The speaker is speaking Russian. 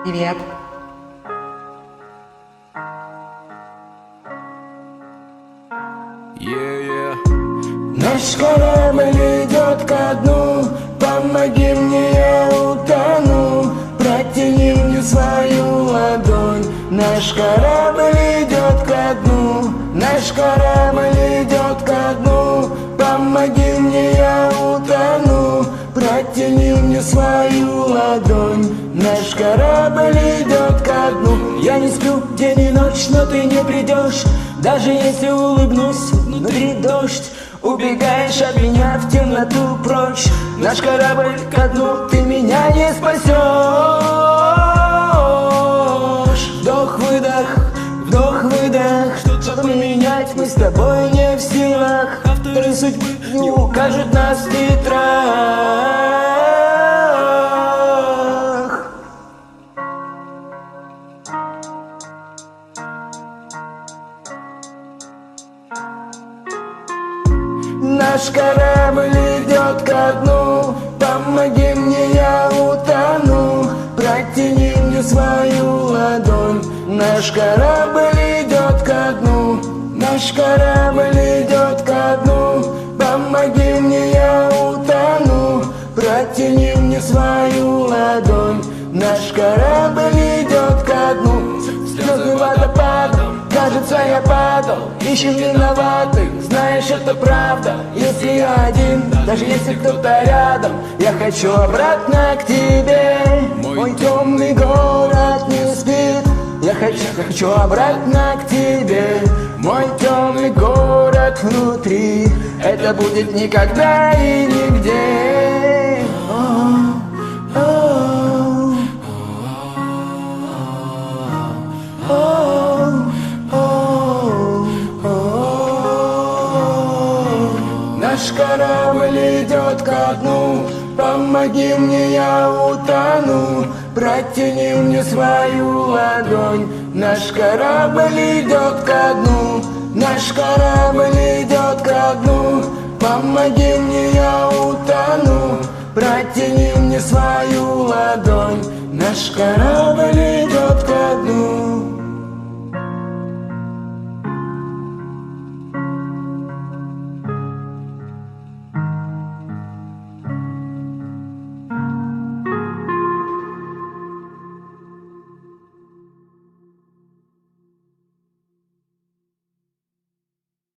Привет. Наш корабль идет ко дну, помоги мне, я утону. Протяни мне свою ладонь. Наш корабль идет ко дну, наш корабль идет ко дну. Помоги мне, я утону. Протяни мне свою ладонь. Наш корабль идет ко дну. Я не сплю день и ночь, но ты не придешь. Даже если улыбнусь, внутри дождь. Убегаешь от меня в темноту прочь. Наш корабль ко дну, ты меня не спасешь. Вдох-выдох, вдох-выдох. Что-то менять мы с тобой не в силах. Авторы судьбы не укажут нас в титрах. Наш корабль идет ко дну, помоги мне, я утону. Протяни мне свою ладонь. Наш корабль идет ко дну, наш корабль идет ко дну. Помоги мне, я утону. Протяни мне свою ладонь. Наш корабль идет ко дну. Слезы водопадом, кажется, я падал. Ищем виноватых, знаешь, это правда. Если я один, даже если кто-то рядом, я хочу обратно к тебе. Мой темный город не спит. Я хочу обратно к тебе. Мой темный город внутри. Это будет никогда и нигде. Наш корабль идет ко дну, помоги мне, я утону. Протяни мне свою ладонь. Наш корабль идет ко дну, наш корабль идет ко дну. Помоги мне, я утону. Протяни мне свою ладонь. Наш корабль идет ко дну.